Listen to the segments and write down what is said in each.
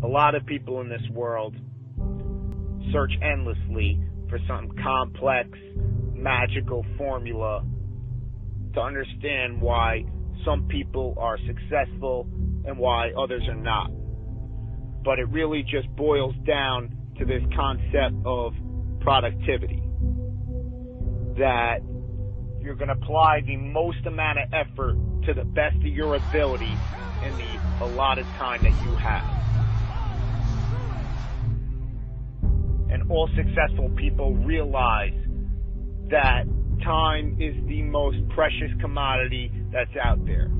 A lot of people in this world search endlessly for some complex, magical formula to understand why some people are successful and why others are not. But it really just boils down to this concept of productivity. That you're going to apply the most amount of effort to the best of your ability in the allotted time that you have. And all successful people realize that time is the most precious commodity that's out there.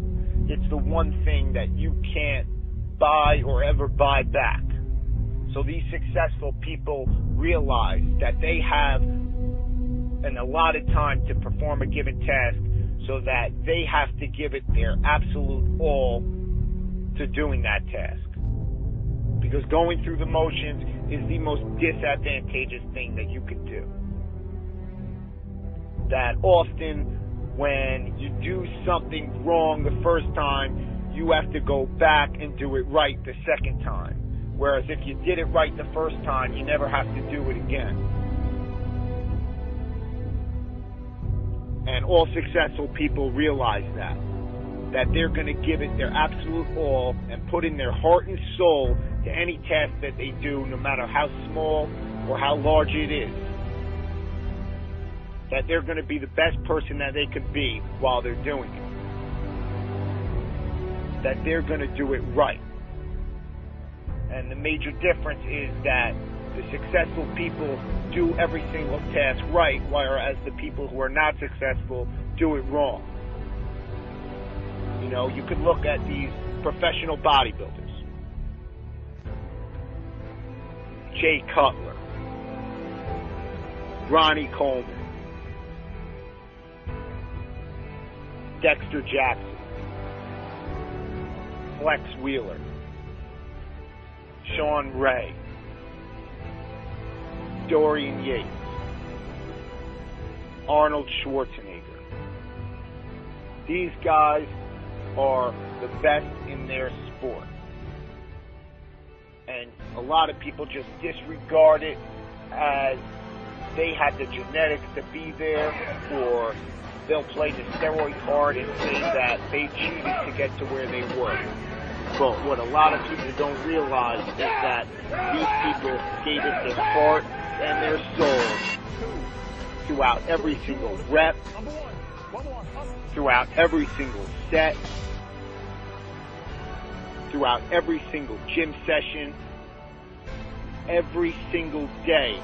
It's the one thing that you can't buy or ever buy back. So these successful people realize that they have an allotted time to perform a given task, so that they have to give it their absolute all to doing that task. Because going through the motions is the most disadvantageous thing that you can do. That often when you do something wrong the first time, you have to go back and do it right the second time. Whereas if you did it right the first time, you never have to do it again. And all successful people realize that they're going to give it their absolute all and put in their heart and soul to any task that they do, no matter how small or how large it is. That they're going to be the best person that they could be while they're doing it. That they're going to do it right. And the major difference is that the successful people do every single task right, whereas the people who are not successful do it wrong. You know, you could look at these professional bodybuilders. Jay Cutler, Ronnie Coleman, Dexter Jackson, Flex Wheeler, Shawn Ray, Dorian Yates, Arnold Schwarzenegger. These guys are the best in their sport. And a lot of people just disregard it as they had the genetics to be there, or they'll play the steroid card and say that they cheated to get to where they were. But what a lot of people don't realize is that these people gave it their heart and their soul throughout every single rep, throughout every single set, throughout every single gym session, every single day,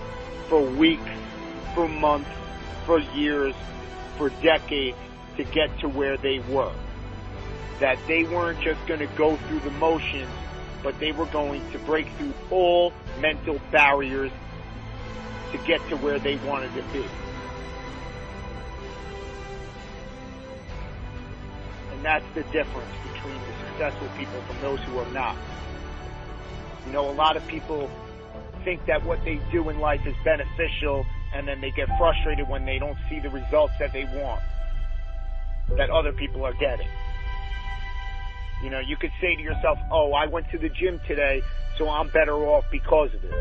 for weeks, for months, for years, for decades, to get to where they were. That they weren't just going to go through the motions, but they were going to break through all mental barriers to get to where they wanted to be. And that's the difference between the successful people from those who are not. You know, a lot of people think that what they do in life is beneficial, and then they get frustrated when they don't see the results that they want, that other people are getting. You know, you could say to yourself, oh, I went to the gym today, so I'm better off because of it.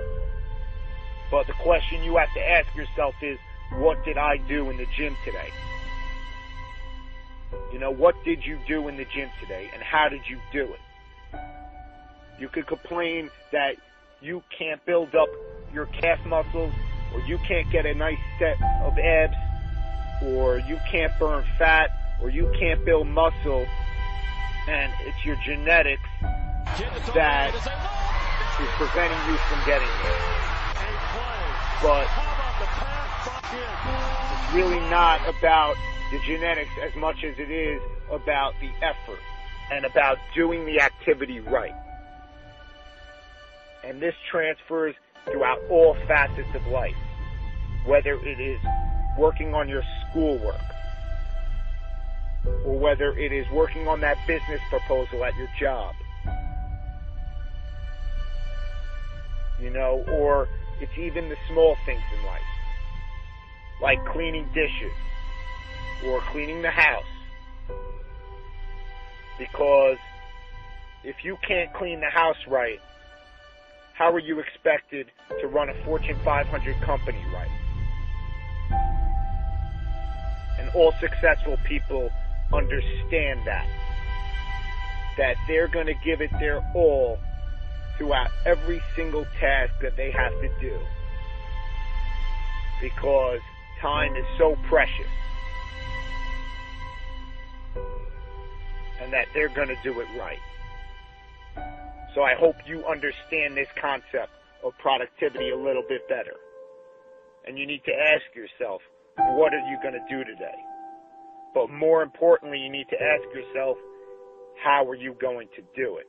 But the question you have to ask yourself is, what did I do in the gym today? You know, what did you do in the gym today, and how did you do it? You could complain that you can't build up your calf muscles, or you can't get a nice set of abs, or you can't burn fat, or you can't build muscle, and it's your genetics that is preventing you from getting there. But it's really not about the genetics as much as it is about the effort and about doing the activity right. And this transfers throughout all facets of life, whether it is working on your schoolwork, or whether it is working on that business proposal at your job, you know, or it's even the small things in life, like cleaning dishes or cleaning the house. Because if you can't clean the house right, how are you expected to run a Fortune 500 company right? And all successful people understand that they're going to give it their all throughout every single task that they have to do, because time is so precious, and that they're going to do it right. So I hope you understand this concept of productivity a little bit better. And you need to ask yourself, what are you going to do today? But more importantly, you need to ask yourself, how are you going to do it?